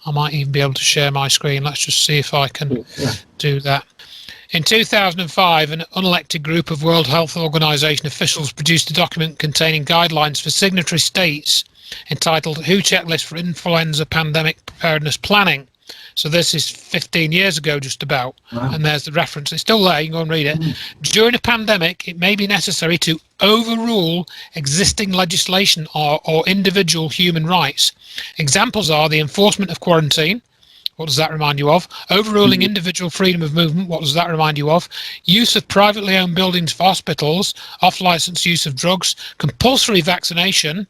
I might even be able to share my screen. Let's just see if I can do that. In 2005, an unelected group of World Health Organization officials produced a document containing guidelines for signatory states entitled WHO Checklist for Influenza Pandemic Preparedness Planning. So this is 15 years ago, just about. Wow. And there's the reference. It's still there. You can go and read it. During a pandemic, it may be necessary to overrule existing legislation or individual human rights. Examples are the enforcement of quarantine. What does that remind you of? Overruling individual freedom of movement. What does that remind you of? Use of privately owned buildings for hospitals, off-licence use of drugs, compulsory vaccination,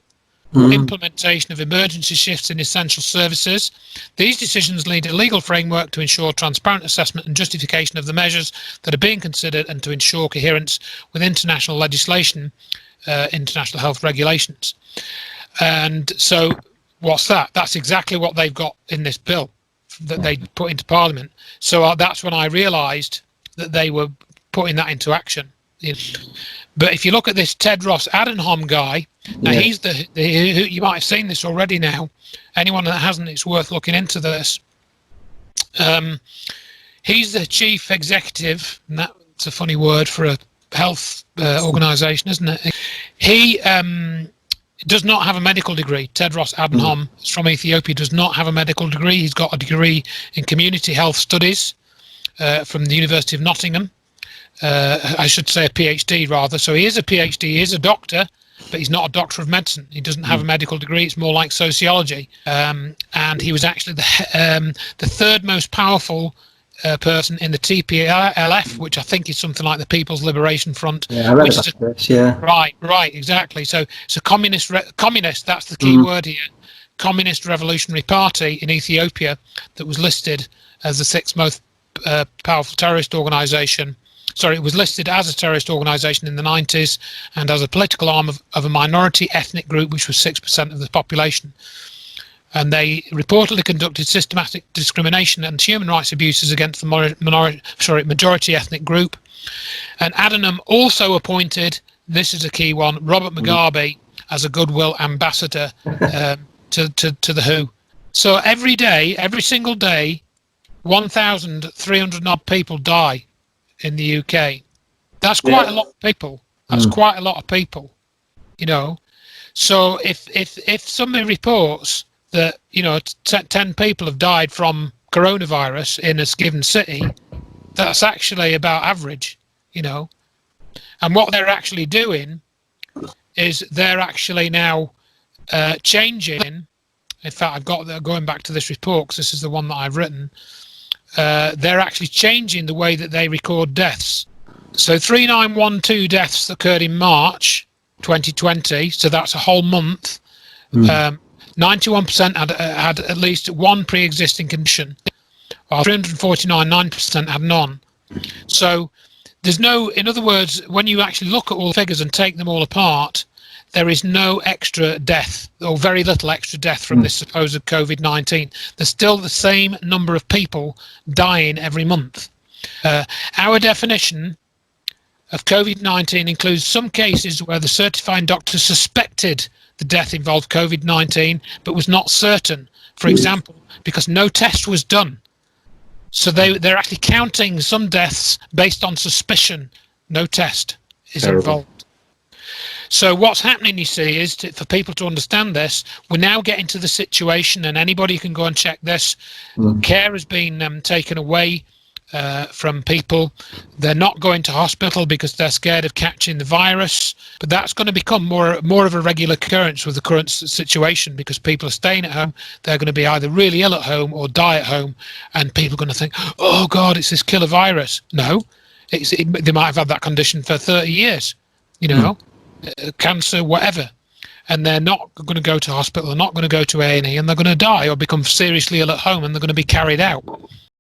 implementation of emergency shifts in essential services. These decisions need a legal framework to ensure transparent assessment and justification of the measures that are being considered and to ensure coherence with international legislation, international health regulations. And so what's that? That's exactly what they've got in this bill that they put into Parliament. So that's when I realised that they were putting that into action. But if you look at this Tedros Adhanom guy, now he's you might have seen this already now. Anyone that hasn't, it's worth looking into this. He's the chief executive, and that's a funny word for a health organisation, isn't it? He does not have a medical degree. Tedros Adhanom is from Ethiopia, does not have a medical degree. He's got a degree in community health studies from the University of Nottingham. I should say a PhD rather. So he is a PhD, he is a doctor, but he's not a doctor of medicine. He doesn't have a medical degree. It's more like sociology. And he was actually the third most powerful person in the TPLF, which I think is something like the People's Liberation Front. Yeah, I read about this, yeah. Right, exactly. So it's a communist, that's the key word here. Communist Revolutionary Party in Ethiopia that was listed as the sixth most powerful terrorist organisation. Sorry, it was listed as a terrorist organisation in the 90s and as a political arm of a minority ethnic group, which was 6% of the population. And they reportedly conducted systematic discrimination and human rights abuses against the majority ethnic group. And Adhanom also appointed, this is a key one, Robert Mugabe as a goodwill ambassador to the WHO. So every single day, 1,300 odd people die in the UK. That's quite a lot of people. That's quite a lot of people, you know. So if somebody reports that 10 people have died from coronavirus in a given city, that's actually about average, you know. And what they're actually doing is they're actually now changing. In fact, I've got going back to this report because this is the one that I've written. They're actually changing the way that they record deaths. So 3912 deaths occurred in March 2020, so that's a whole month. 91% had at least one pre-existing condition, while 349, 9% had none. So there's no, in other words, when you actually look at all the figures and take them all apart, there is no extra death, or very little extra death from this supposed COVID-19. There's still the same number of people dying every month. Our definition of COVID-19 includes some cases where the certifying doctor suspected the death involved COVID-19, but was not certain, for example, because no test was done. So they're actually counting some deaths based on suspicion. No test is involved. So what's happening, you see, is for people to understand this, we're now getting to the situation, and anybody can go and check this. Care has been taken away from people. They're not going to hospital because they're scared of catching the virus, but that's going to become more of a regular occurrence with the current situation, because people are staying at home. They're going to be either really ill at home or die at home, and people are going to think, oh God, it's this killer virus. No, they might have had that condition for 30 years, you know. Cancer, whatever, and they're not going to go to hospital, they're not going to go to A&E, and they're going to die or become seriously ill at home, and they're going to be carried out.